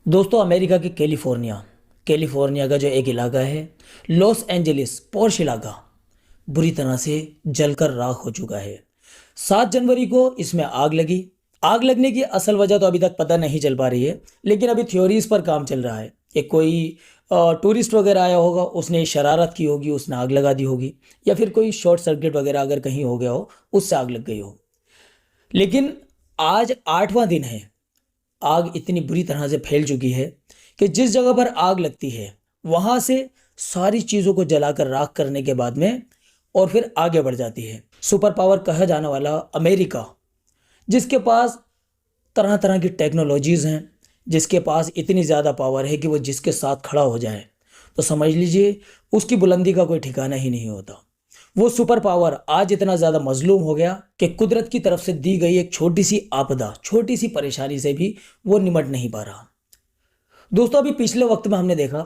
दोस्तों, अमेरिका के California California का जो एक इलाका है, लॉस एंजलिस पॉश इलाका, बुरी तरह से जलकर राख हो चुका है। 7 जनवरी को इसमें आग लगी। आग लगने की असल वजह तो अभी तक पता नहीं चल पा रही है, लेकिन अभी थ्योरीज पर काम चल रहा है कि कोई टूरिस्ट वगैरह आया होगा, उसने शरारत की होगी, उसने आग लगा दी होगी, या फिर कोई शॉर्ट सर्किट वगैरह अगर कहीं हो गया हो, उससे आग लग गई हो। लेकिन आज 8वां दिन है। आग इतनी बुरी तरह से फैल चुकी है कि जिस जगह पर आग लगती है वहां से सारी चीजों को जलाकर राख करने के बाद में और फिर आगे बढ़ जाती है। सुपर पावर कहा जाने वाला अमेरिका, जिसके पास तरह तरह की टेक्नोलॉजीज हैं, जिसके पास इतनी ज़्यादा पावर है कि वो जिसके साथ खड़ा हो जाए तो समझ लीजिए उसकी बुलंदी का कोई ठिकाना ही नहीं होता। वो सुपर पावर आज इतना ज़्यादा मजलूम हो गया कि कुदरत की तरफ से दी गई एक छोटी सी आपदा, छोटी सी परेशानी से भी वो निमट नहीं पा रहा। दोस्तों, अभी पिछले वक्त में हमने देखा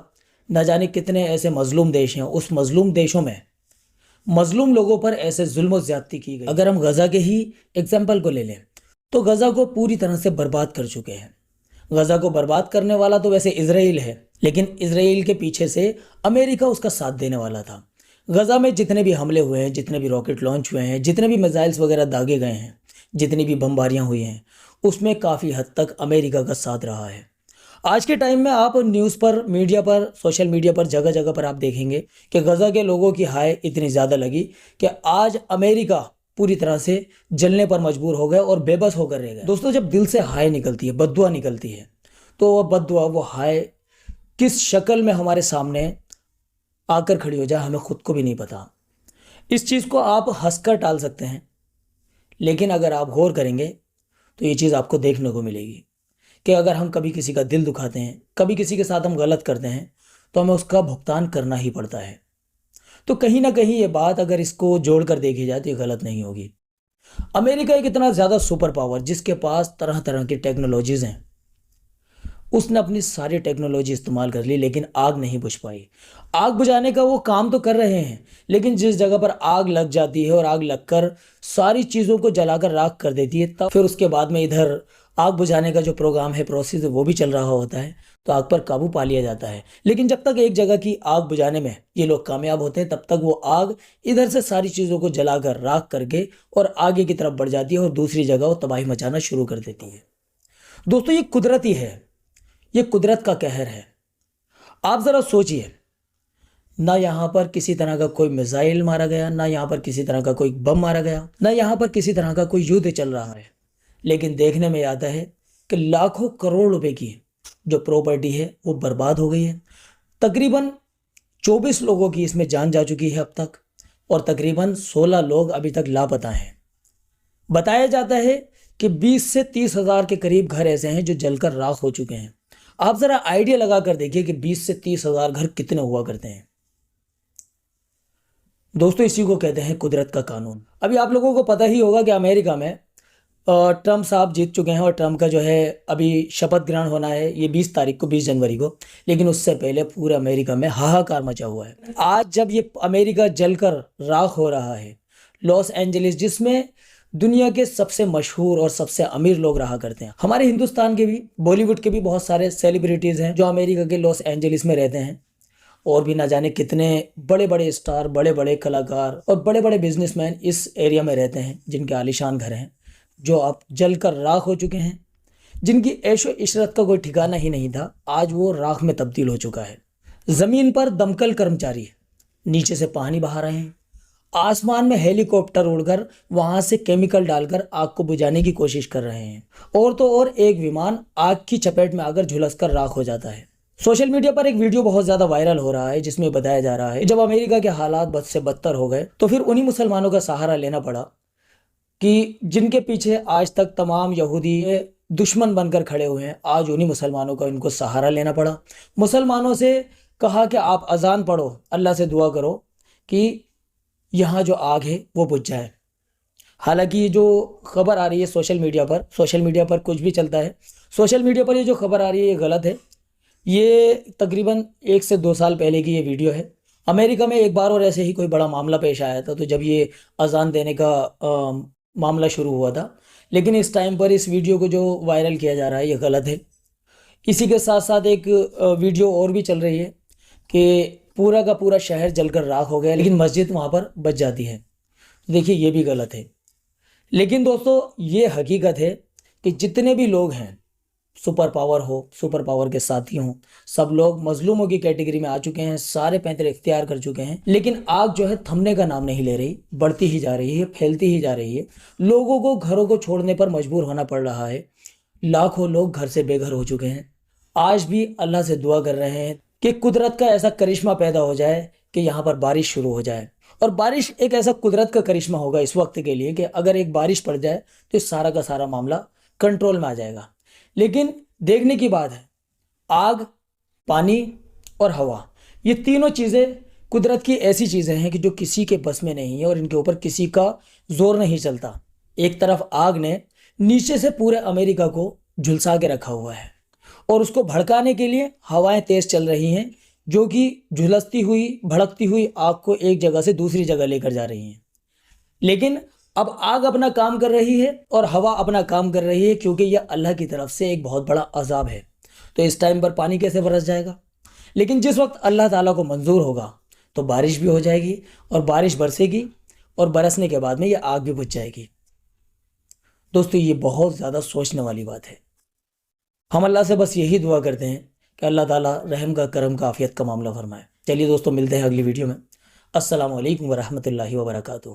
न जाने कितने ऐसे मजलूम देश हैं, उस मजलूम देशों में मजलूम लोगों पर ऐसे जुल्म और ज्यादती की गई। अगर हम गजा के ही एग्जाम्पल को ले लें तो गजा को पूरी तरह से बर्बाद कर चुके हैं। गजा को बर्बाद करने वाला तो वैसे इसराइल है, लेकिन इसराइल के पीछे से अमेरिका उसका साथ देने वाला था। गजा में जितने भी हमले हुए हैं, जितने भी रॉकेट लॉन्च हुए हैं, जितने भी मिसाइल्स वगैरह दागे गए हैं, जितनी भी बमबारियां हुई हैं, उसमें काफ़ी हद तक अमेरिका का साथ रहा है। आज के टाइम में आप न्यूज़ पर, मीडिया पर, सोशल मीडिया पर, जगह जगह पर आप देखेंगे कि गजा के लोगों की हाय इतनी ज़्यादा लगी कि आज अमेरिका पूरी तरह से जलने पर मजबूर हो गए और बेबस होकर रह गए। दोस्तों, जब दिल से हाय निकलती है, बद्दुआ निकलती है, तो वह बद्दुआ, वो हाय किस शक्ल में हमारे सामने आकर खड़ी हो जाए हमें खुद को भी नहीं पता। इस चीज़ को आप हंसकर टाल सकते हैं, लेकिन अगर आप गौर करेंगे तो ये चीज़ आपको देखने को मिलेगी कि अगर हम कभी किसी का दिल दुखाते हैं, कभी किसी के साथ हम गलत करते हैं, तो हमें उसका भुगतान करना ही पड़ता है। तो कहीं ना कहीं ये बात अगर इसको जोड़कर देखी जाए तो ये गलत नहीं होगी। अमेरिका एक इतना ज़्यादा सुपर पावर, जिसके पास तरह तरह की टेक्नोलॉजीज़ हैं, उसने अपनी सारी टेक्नोलॉजी इस्तेमाल कर ली, लेकिन आग नहीं बुझ पाई। आग बुझाने का वो काम तो कर रहे हैं, लेकिन जिस जगह पर आग लग जाती है और आग लगकर सारी चीज़ों को जलाकर राख कर देती है, तब फिर उसके बाद में इधर आग बुझाने का जो प्रोग्राम है, प्रोसेस है, वो भी चल रहा होता है, तो आग पर काबू पा लिया जाता है। लेकिन जब तक एक जगह की आग बुझाने में ये लोग कामयाब होते हैं, तब तक वो आग इधर से सारी चीज़ों को जलाकर राख करके और आगे की तरफ बढ़ जाती है और दूसरी जगह वो तबाही मचाना शुरू कर देती है। दोस्तों, ये कुदरती है, ये कुदरत का कहर है। आप ज़रा सोचिए, ना यहाँ पर किसी तरह का कोई मिसाइल मारा गया, ना यहाँ पर किसी तरह का कोई बम मारा गया, ना यहाँ पर किसी तरह का कोई युद्ध चल रहा है, लेकिन देखने में आता है कि लाखों करोड़ रुपए की जो प्रॉपर्टी है वो बर्बाद हो गई है। तकरीबन 24 लोगों की इसमें जान जा चुकी है अब तक, और तकरीबन 16 लोग अभी तक लापता हैं। बताया जाता है कि 20 से 30 हजार के करीब घर ऐसे हैं जो जलकर राख हो चुके हैं। आप जरा आइडिया लगा कर देखिए कि 20 से 30 हजार घर कितने हुआ करते हैं। दोस्तों, इसी को कहते हैं कुदरत का कानून। अभी आप लोगों को पता ही होगा कि अमेरिका में ट्रम्प साहब जीत चुके हैं, और ट्रम्प का जो है अभी शपथ ग्रहण होना है, ये 20 तारीख को, 20 जनवरी को। लेकिन उससे पहले पूरे अमेरिका में हाहाकार मचा हुआ है। आज जब ये अमेरिका जलकर राख हो रहा है, लॉस एंजलिस, जिसमें दुनिया के सबसे मशहूर और सबसे अमीर लोग रहा करते हैं, हमारे हिंदुस्तान के भी, बॉलीवुड के भी बहुत सारे सेलिब्रिटीज़ हैं जो अमेरिका के लॉस एंजलिस में रहते हैं, और भी ना जाने कितने बड़े बड़े स्टार, बड़े बड़े कलाकार और बड़े बड़े बिजनेसमैन इस एरिया में रहते हैं, जिनके आलीशान घर हैं, जो अब जलकर राख हो चुके हैं, जिनकी ऐशो इशरत का कोई ठिकाना ही नहीं था, आज वो राख में तब्दील हो चुका है। ज़मीन पर दमकल कर्मचारी नीचे से पानी बहा रहे हैं, आसमान में हेलीकॉप्टर उड़कर वहां से केमिकल डालकर आग को बुझाने की कोशिश कर रहे हैं, और तो और एक विमान आग की चपेट में आकर झुलसकर राख हो जाता है। सोशल मीडिया पर एक वीडियो बहुत ज्यादा वायरल हो रहा है, जिसमें बताया जा रहा है जब अमेरिका के हालात बद से बदतर हो गए तो फिर उन्हीं मुसलमानों का सहारा लेना पड़ा कि जिनके पीछे आज तक तमाम यहूदी दुश्मन बनकर खड़े हुए हैं। आज उन्हीं मुसलमानों का इनको सहारा लेना पड़ा। मुसलमानों से कहा कि आप अजान पढ़ो, अल्लाह से दुआ करो कि यहाँ जो आग है वो बुझ जाए। हालांकि ये जो खबर आ रही है सोशल मीडिया पर, सोशल मीडिया पर कुछ भी चलता है, सोशल मीडिया पर ये जो खबर आ रही है ये गलत है। ये तकरीबन 1 से 2 साल पहले की ये वीडियो है। अमेरिका में एक बार और ऐसे ही कोई बड़ा मामला पेश आया था, तो जब ये अजान देने का मामला शुरू हुआ था। लेकिन इस टाइम पर इस वीडियो को जो वायरल किया जा रहा है ये गलत है। इसी के साथ साथ एक वीडियो और भी चल रही है कि पूरा का पूरा शहर जलकर राख हो गया, लेकिन मस्जिद वहाँ पर बच जाती है। देखिए ये भी गलत है। लेकिन दोस्तों ये हकीकत है कि जितने भी लोग हैं, सुपर पावर हो, सुपर पावर के साथी हों, सब लोग मजलूमों की कैटेगरी में आ चुके हैं, सारे पैंतरे इख्तियार कर चुके हैं, लेकिन आग जो है थमने का नाम नहीं ले रही, बढ़ती ही जा रही है, फैलती ही जा रही है। लोगों को घरों को छोड़ने पर मजबूर होना पड़ रहा है। लाखों लोग घर से बेघर हो चुके हैं। आज भी अल्लाह से दुआ कर रहे हैं कि कुदरत का ऐसा करिश्मा पैदा हो जाए कि यहाँ पर बारिश शुरू हो जाए। और बारिश एक ऐसा कुदरत का करिश्मा होगा इस वक्त के लिए कि अगर एक बारिश पड़ जाए तो सारा का सारा मामला कंट्रोल में आ जाएगा। लेकिन देखने की बात है, आग, पानी और हवा, ये तीनों चीज़ें कुदरत की ऐसी चीज़ें हैं कि जो किसी के बस में नहीं है और इनके ऊपर किसी का जोर नहीं चलता। एक तरफ आग ने नीचे से पूरे अमेरिका को झुलसा के रखा हुआ है और उसको भड़काने के लिए हवाएं तेज चल रही हैं, जो कि झुलसती हुई भड़कती हुई आग को एक जगह से दूसरी जगह लेकर जा रही हैं। लेकिन अब आग अपना काम कर रही है और हवा अपना काम कर रही है, क्योंकि यह अल्लाह की तरफ से एक बहुत बड़ा अजाब है। तो इस टाइम पर पानी कैसे बरस जाएगा? लेकिन जिस वक्त अल्लाह ताला को मंजूर होगा तो बारिश भी हो जाएगी और बारिश बरसेगी और बरसने के बाद में यह आग भी बुझ जाएगी। दोस्तों ये बहुत ज़्यादा सोचने वाली बात है। हम अल्लाह से बस यही दुआ करते हैं कि अल्लाह ताला रहम का, करम का, आफियत का मामला फरमाए। चलिए दोस्तों, मिलते हैं अगली वीडियो में। अस्सलाम वालेकुम व रहमतुल्लाहि व बरकातुहू।